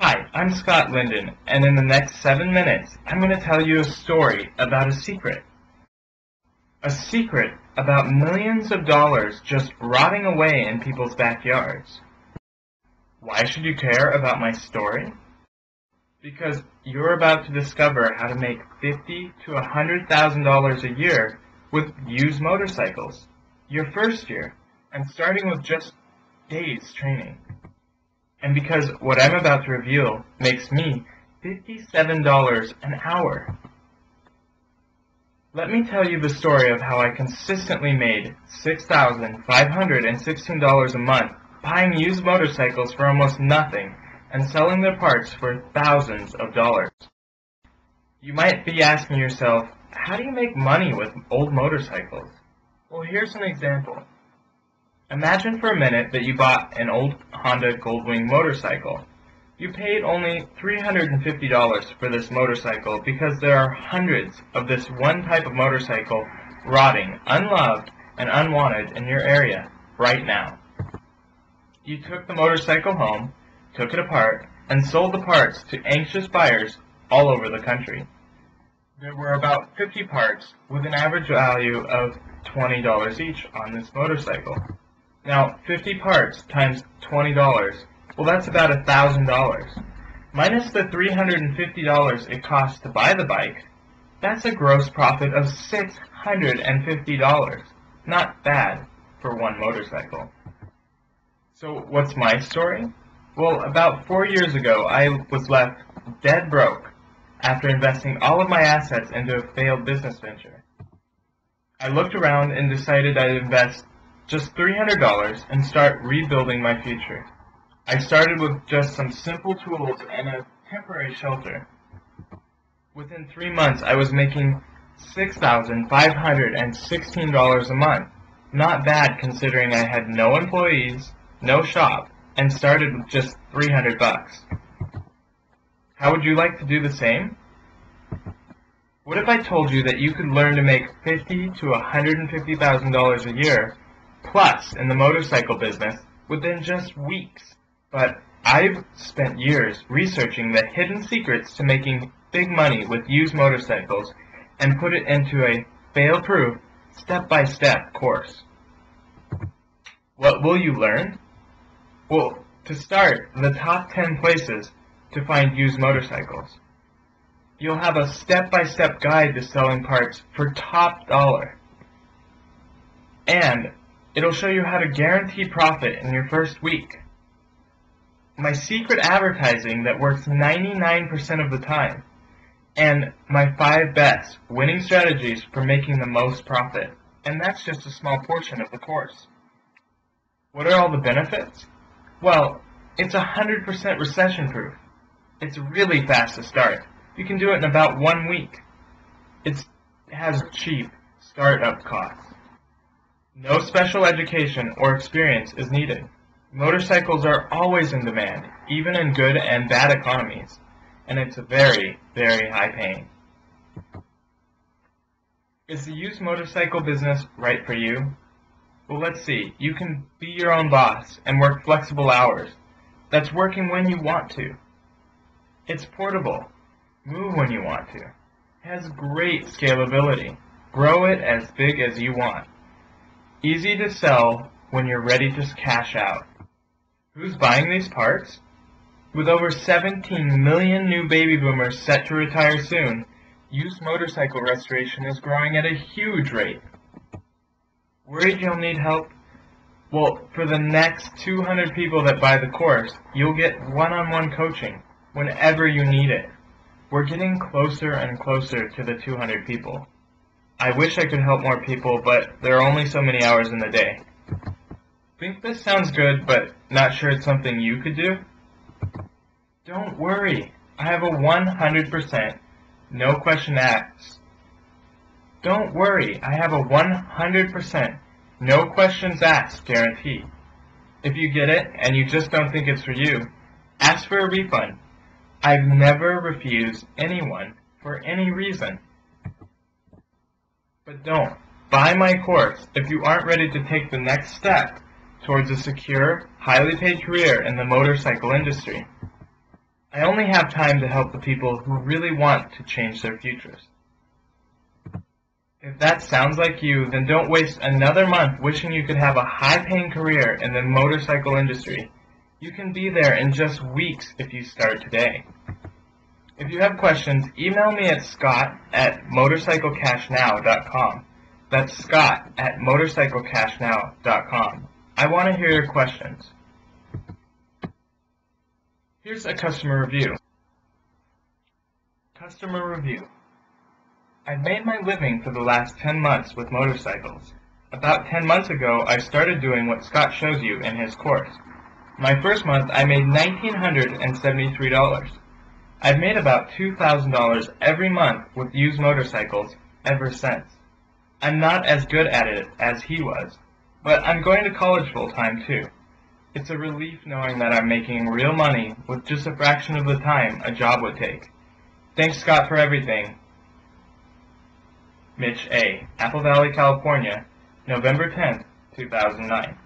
Hi, I'm Scott Linden, and in the next 7 minutes, I'm going to tell you a story about a secret. A secret about millions of dollars just rotting away in people's backyards. Why should you care about my story? Because you're about to discover how to make $50,000 to $100,000 a year with used motorcycles, your first year, and starting with just days training. And because what I'm about to reveal makes me $57 an hour. Let me tell you the story of how I consistently made $6,516 a month buying used motorcycles for almost nothing and selling their parts for thousands of dollars. You might be asking yourself, how do you make money with old motorcycles? Well, here's an example. Imagine for a minute that you bought an old Honda Goldwing motorcycle. You paid only $350 for this motorcycle because there are hundreds of this one type of motorcycle rotting, unloved, and unwanted in your area right now. You took the motorcycle home, took it apart, and sold the parts to anxious buyers all over the country. There were about 50 parts with an average value of $20 each on this motorcycle. Now, 50 parts times $20, well, that's about $1,000. Minus the $350 it costs to buy the bike, that's a gross profit of $650. Not bad for one motorcycle. So what's my story? Well, about 4 years ago, I was left dead broke after investing all of my assets into a failed business venture. I looked around and decided I'd invest just $300 and start rebuilding my future. I started with just some simple tools and a temporary shelter. Within 3 months, I was making $6,516 a month. Not bad considering I had no employees, no shop, and started with just $300. How would you like to do the same? What if I told you that you could learn to make $50,000 to $150,000 a year plus in the motorcycle business within just weeks? But I've spent years researching the hidden secrets to making big money with used motorcycles and put it into a fail-proof, step-by-step course. What will you learn? Well, to start, the top 10 places to find used motorcycles. You'll have a step-by-step guide to selling parts for top dollar. And it'll show you how to guarantee profit in your first week. My secret advertising that works 99% of the time. And my 5 best winning strategies for making the most profit. And that's just a small portion of the course. What are all the benefits? Well, it's 100% recession proof. It's really fast to start. You can do it in about 1 week. It has cheap startup costs. No special education or experience is needed. Motorcycles are always in demand, even in good and bad economies, and it's very, very high paying. Is the used motorcycle business right for you? Well, let's see. You can be your own boss and work flexible hours. That's working when you want to. It's portable. Move when you want to. It has great scalability. Grow it as big as you want. Easy to sell when you're ready to cash out. Who's buying these parts? With over 17 million new baby boomers set to retire soon, used motorcycle restoration is growing at a huge rate. Worried you'll need help? Well, for the next 200 people that buy the course, you'll get one-on-one coaching whenever you need it. We're getting closer and closer to the 200 people. I wish I could help more people, but there are only so many hours in the day. Think this sounds good, but not sure it's something you could do? Don't worry. I have a 100% no question asked. Don't worry. I have a 100% no questions asked guarantee. If you get it and you just don't think it's for you, ask for a refund. I've never refused anyone for any reason. But don't buy my course if you aren't ready to take the next step towards a secure, highly paid career in the motorcycle industry. I only have time to help the people who really want to change their futures. If that sounds like you, then don't waste another month wishing you could have a high-paying career in the motorcycle industry. You can be there in just weeks if you start today. If you have questions, email me at scott@motorcyclecashnow.com. That's scott@motorcyclecashnow.com. I want to hear your questions. Here's a customer review. Customer review. I've made my living for the last 10 months with motorcycles. About 10 months ago, I started doing what Scott shows you in his course. My first month, I made $1,973. I've made about $2,000 every month with used motorcycles ever since. I'm not as good at it as he was, but I'm going to college full-time too. It's a relief knowing that I'm making real money with just a fraction of the time a job would take. Thanks, Scott, for everything. Mitch A., Apple Valley, California, November 10th, 2009.